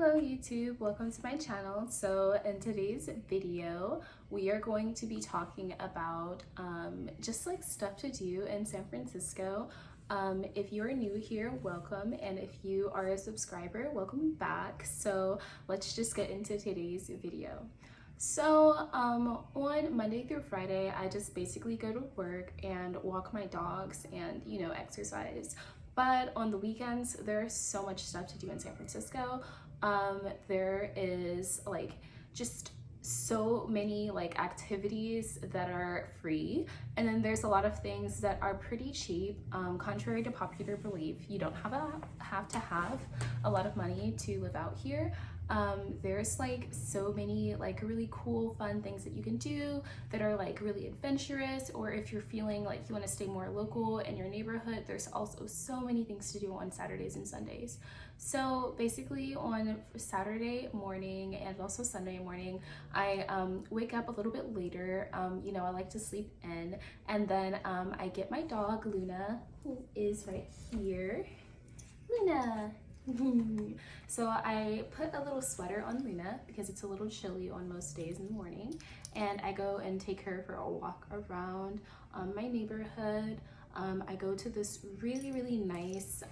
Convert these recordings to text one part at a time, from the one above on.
Hello YouTube, welcome to my channel. So in today's video we are going to be talking about just like stuff to do in San Francisco. If you're new here, welcome, and if you are a subscriber, welcome back. So let's just get into today's video. So on Monday through Friday I just basically go to work and walk my dogs and exercise. But on the weekends there's so much stuff to do in San Francisco. There is like just so many like activities that are free, and then there's a lot of things that are pretty cheap. Contrary to popular belief, you don't have to have a lot of money to live out here. There's like so many like really cool fun things that you can do that are like really adventurous, or if you're feeling like you want to stay more local in your neighborhood, there's also so many things to do on Saturdays and Sundays. So basically on Saturday morning and also Sunday morning, I wake up a little bit later. I like to sleep in, and then I get my dog Luna, who is right here. Luna. So I put a little sweater on Luna because it's a little chilly on most days in the morning, and I go and take her for a walk around my neighborhood. I go to this really nice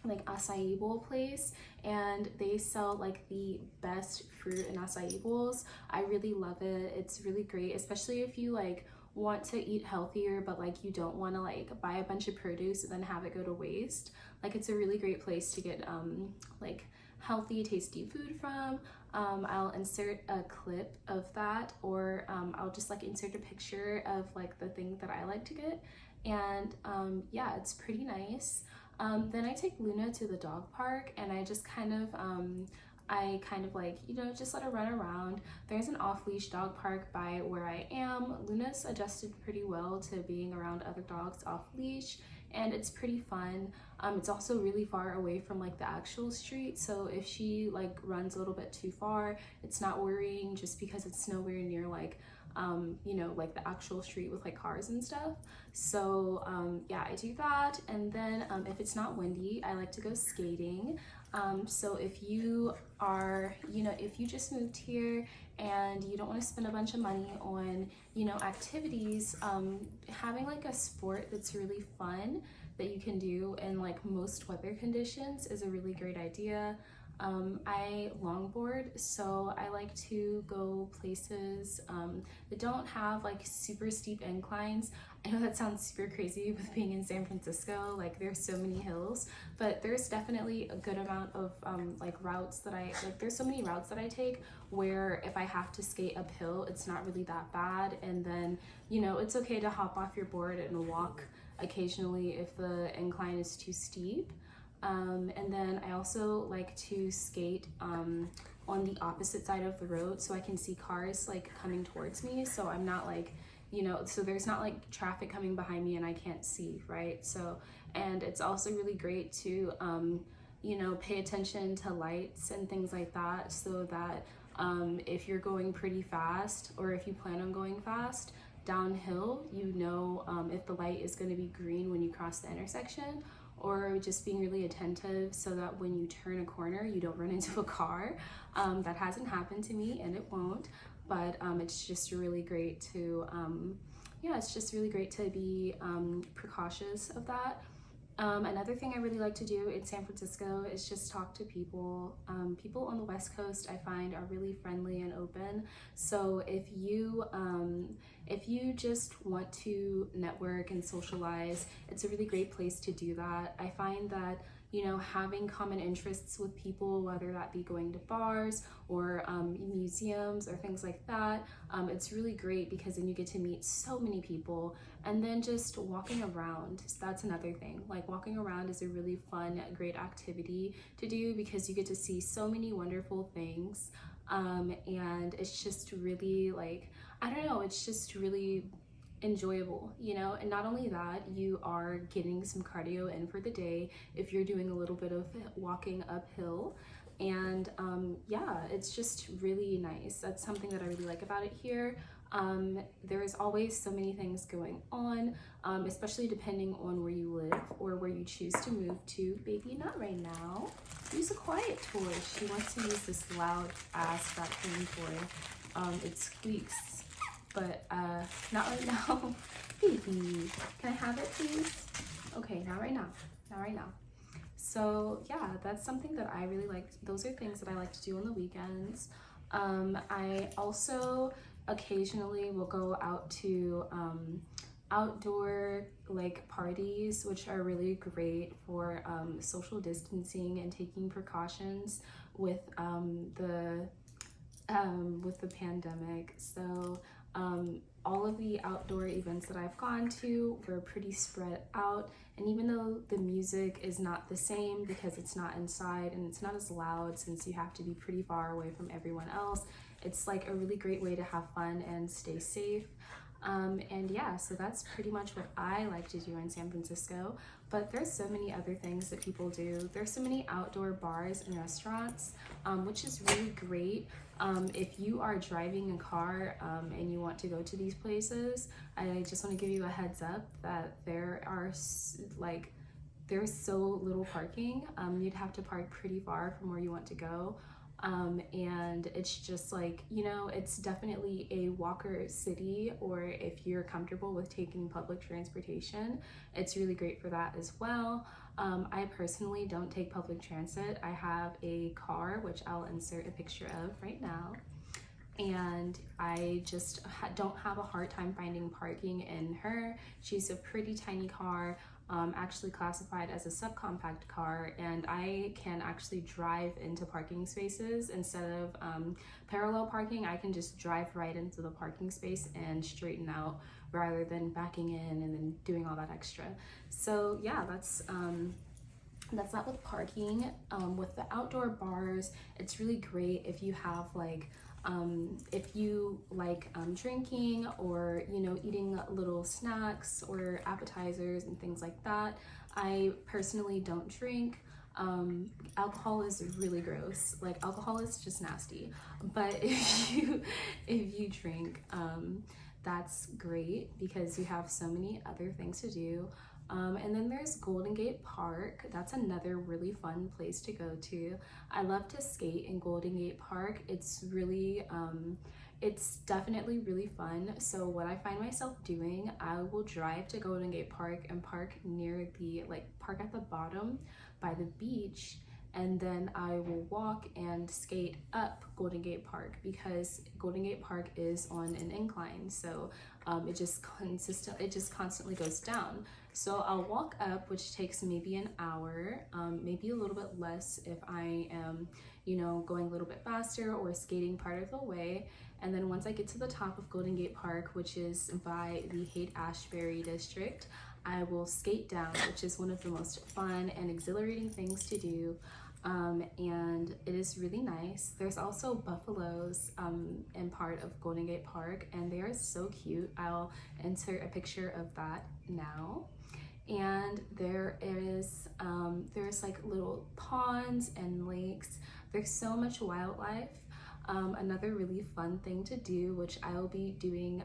like acai bowl place, and they sell like the best fruit and acai bowls. I really love it. It's really great, especially if you like want to eat healthier but like you don't want to like buy a bunch of produce and then have it go to waste. Like it's a really great place to get like healthy, tasty food from. I'll insert a clip of that, or I'll just like insert a picture of like the thing that I like to get, and yeah, it's pretty nice. Then I take Luna to the dog park, and I just kind of like, just let her run around. There's an off-leash dog park by where I am. Luna's adjusted pretty well to being around other dogs off-leash, and it's pretty fun. It's also really far away from like the actual street, so if she like runs a little bit too far, it's not worrying just because it's nowhere near like like the actual street with like cars and stuff. So yeah, I do that. And then if it's not windy, I like to go skating. So if you are, if you just moved here and you don't want to spend a bunch of money on, activities, having like a sport that's really fun that you can do in like most weather conditions is a really great idea. I longboard, so I like to go places that don't have like super steep inclines. I know that sounds super crazy with being in San Francisco, like there's so many hills, but there's definitely a good amount of like routes that there's so many routes that I take where if I have to skate uphill, it's not really that bad. And then, it's okay to hop off your board and walk occasionally if the incline is too steep. And then I also like to skate on the opposite side of the road so I can see cars like coming towards me, so I'm not like, so there's not like traffic coming behind me and I can't see, right? So, and it's also really great to pay attention to lights and things like that, so that if you're going pretty fast, or if you plan on going fast downhill, if the light is going to be green when you cross the intersection, or just being really attentive so that when you turn a corner you don't run into a car. That hasn't happened to me, and it won't, but it's just really great to it's just really great to be precautious of that. Another thing I really like to do in San Francisco is just talk to people. People on the West Coast I find are really friendly and open. So if you just want to network and socialize, it's a really great place to do that. I find that having common interests with people, whether that be going to bars or museums or things like that, it's really great because then you get to meet so many people. And then just walking around, so that's another thing. Like walking around is a really fun, great activity to do because you get to see so many wonderful things. And it's just really like, I don't know, it's just really enjoyable, and not only that, you are getting some cardio in for the day if you're doing a little bit of walking uphill. And yeah, it's just really nice. That's something that I really like about it here. There is always so many things going on, especially depending on where you live or where you choose to move to. Baby, not right now. use a quiet toy. She wants to use this loud ass raccoon toy. It squeaks, but not right now. Baby, can I have it please? Okay, not right now, not right now. So yeah, that's something that I really like. Those are things that I like to do on the weekends. I also occasionally will go out to outdoor like parties, which are really great for social distancing and taking precautions with the pandemic. So all of the outdoor events that I've gone to were pretty spread out, and even though the music is not the same because it's not inside and it's not as loud since you have to be pretty far away from everyone else, it's like a really great way to have fun and stay safe. And yeah, so that's pretty much what I like to do in San Francisco. But there's so many other things that people do. There's so many outdoor bars and restaurants, which is really great. If you are driving a car and you want to go to these places, I just want to give you a heads up that there's so little parking. You'd have to park pretty far from where you want to go. And it's just like, you know, it's definitely a walker city, or if you're comfortable with taking public transportation, it's really great for that as well. I personally don't take public transit. I have a car, which I'll insert a picture of right now. And I just don't have a hard time finding parking in her. She's a pretty tiny car, actually classified as a subcompact car, and I can actually drive into parking spaces instead of parallel parking. I can just drive right into the parking space and straighten out rather than backing in and then doing all that extra. So yeah, that's that with parking. With the outdoor bars, it's really great if you have like if you like drinking, or you know, eating little snacks or appetizers and things like that. I personally don't drink. Alcohol is really gross. Like, alcohol is just nasty. But if you drink, that's great because you have so many other things to do. And then there's Golden Gate Park. That's another really fun place to go to. I love to skate in Golden Gate Park. It's really, it's definitely really fun. So what I find myself doing, I will drive to Golden Gate Park and park near the, park at the bottom by the beach. And then I will walk and skate up Golden Gate Park because Golden Gate Park is on an incline. So it just constantly goes down. So I'll walk up, which takes maybe an hour, maybe a little bit less if I am, you know, going a little bit faster or skating part of the way. And then once I get to the top of Golden Gate Park, which is by the Haight-Ashbury district, I will skate down, which is one of the most fun and exhilarating things to do. And it is really nice. There's also buffaloes in part of Golden Gate Park, and they are so cute. I'll insert a picture of that now. And there's like little ponds and lakes. There's so much wildlife. Another really fun thing to do, which I will be doing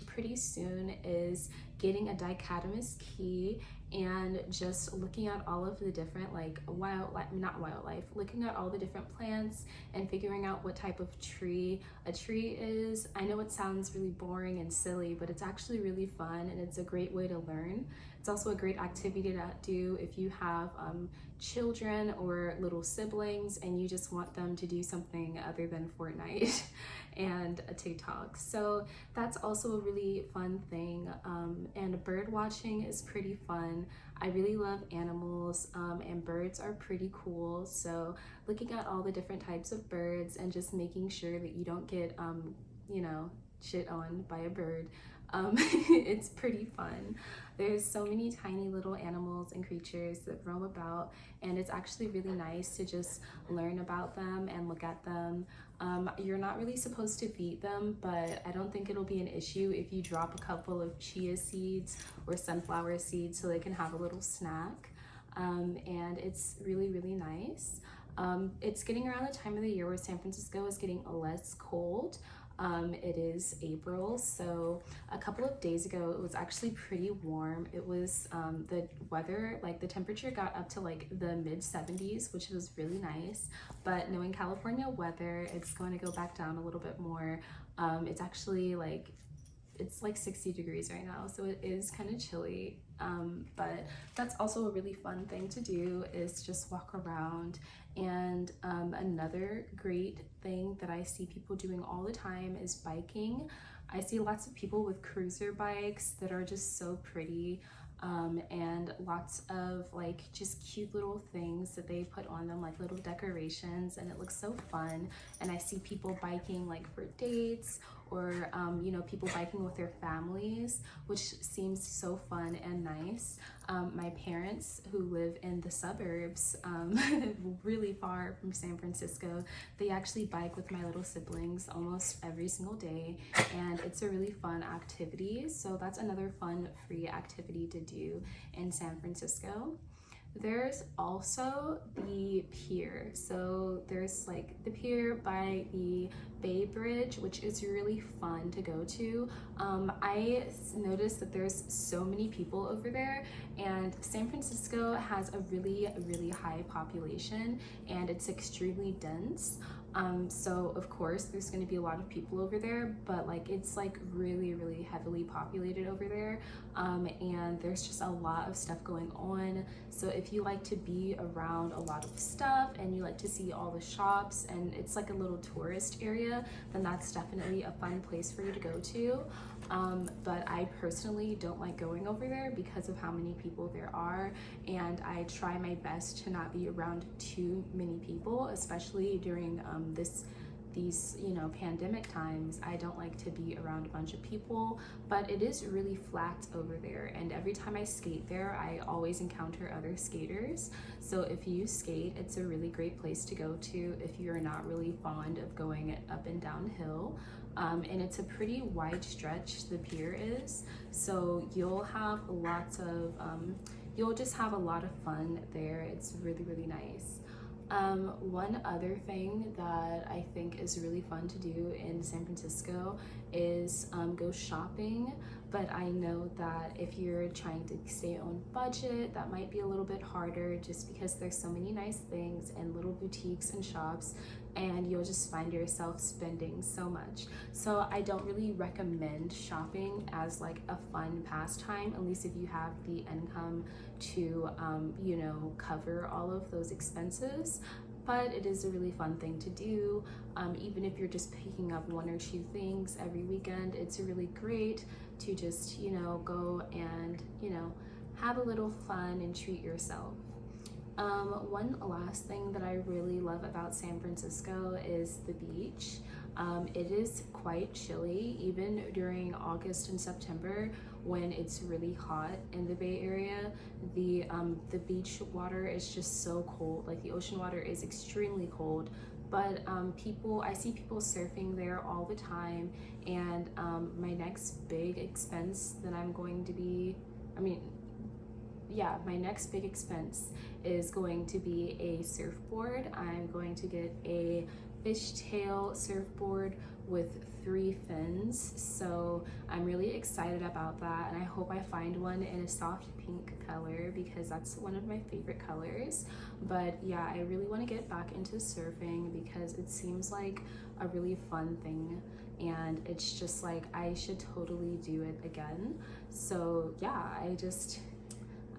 pretty soon, is getting a dichotomous key and just looking at all of the different looking at all the different plants and figuring out what type of tree a tree is. I know it sounds really boring and silly, but it's actually really fun and it's a great way to learn. It's also a great activity to do if you have children or little siblings and you just want them to do something other than Fortnite and a TikTok. So that's also a really fun thing. And bird watching is pretty fun. I really love animals, and birds are pretty cool. So looking at all the different types of birds and just making sure that you don't get, you know, shit on by a bird. It's pretty fun. There's so many tiny little animals and creatures that roam about, and it's actually really nice to just learn about them and look at them. You're not really supposed to feed them, but I don't think it'll be an issue if you drop a couple of chia seeds or sunflower seeds so they can have a little snack. And it's really, really nice. It's getting around the time of the year where San Francisco is getting less cold. It is April, so a couple of days ago it was actually pretty warm. It was the weather, like the temperature got up to like the mid 70s, which was really nice. But knowing California weather, it's going to go back down a little bit more. It's actually like it's like 60 degrees right now, so it is kind of chilly, but that's also a really fun thing to do, is just walk around. And another great thing that I see people doing all the time is biking. I see lots of people with cruiser bikes that are just so pretty, and lots of like just cute little things that they put on them, like little decorations, and it looks so fun. And I see people biking like for dates, or you know, people biking with their families, which seems so fun and nice. My parents, who live in the suburbs, really far from San Francisco, they actually bike with my little siblings almost every single day, and it's a really fun activity. So that's another fun free activity to do in San Francisco. There's also the pier. So there's like the pier by the Bay Bridge, which is really fun to go to. I noticed that there's so many people over there, and San Francisco has a really high population, and it's extremely dense. So of course there's going to be a lot of people over there, but like it's like really heavily populated over there, and there's just a lot of stuff going on. So if you like to be around a lot of stuff and you like to see all the shops, and it's like a little tourist area, then that's definitely a fun place for you to go to. But I personally don't like going over there because of how many people there are, and I try my best to not be around too many people, especially during these, you know, pandemic times. I don't like to be around a bunch of people, but it is really flat over there, and every time I skate there I always encounter other skaters. So if you skate, it's a really great place to go to if you're not really fond of going up and downhill. And it's a pretty wide stretch, the pier is, so you'll have lots of you'll just have a lot of fun there. It's really nice. One other thing that I think is really fun to do in San Francisco is go shopping, but I know that if you're trying to stay on budget, that might be a little bit harder, just because there's so many nice things and little boutiques and shops, and you'll just find yourself spending so much. So I don't really recommend shopping as like a fun pastime, at least if you have the income to you know, cover all of those expenses. But it is a really fun thing to do. Even if you're just picking up one or two things every weekend, it's really great to just, you know, go and, you know, have a little fun and treat yourself. One last thing that I really love about San Francisco is the beach. It is quite chilly, even during August and September when it's really hot in the Bay Area. The beach water is just so cold, like the ocean water is extremely cold. But I see people surfing there all the time, and my next big expense that I'm going to be, my next big expense is going to be a surfboard. I'm going to get a fishtail surfboard with 3 fins, so I'm really excited about that, and I hope I find one in a soft pink color because that's one of my favorite colors. But yeah, I really want to get back into surfing because it seems like a really fun thing, and it's just like I should totally do it again. So yeah,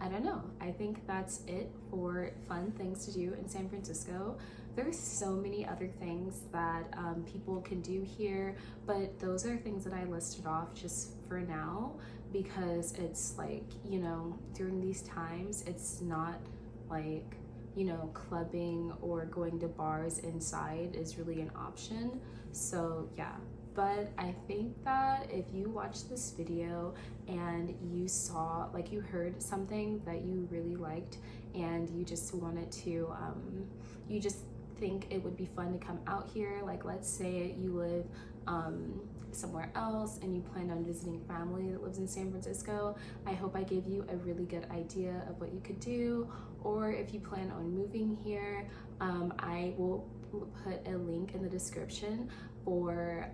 I don't know. I think that's it for fun things to do in San Francisco. There's so many other things that people can do here, but those are things that I listed off just for now because it's like, you know, during these times, it's not like, you know, clubbing or going to bars inside is really an option. So yeah. But I think that if you watched this video and you saw, like you heard something that you really liked and you just wanted to, you just think it would be fun to come out here, like let's say you live somewhere else and you plan on visiting family that lives in San Francisco, I hope I gave you a really good idea of what you could do. Or if you plan on moving here, I will put a link in the description for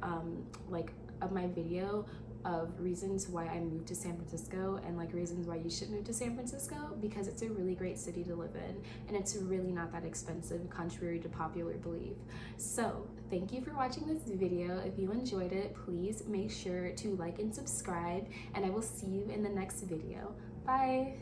like of my video of reasons why I moved to San Francisco and like reasons why you should move to San Francisco, because it's a really great city to live in and it's really not that expensive, contrary to popular belief. So thank you for watching this video. If you enjoyed it, please make sure to like and subscribe, and I will see you in the next video. Bye.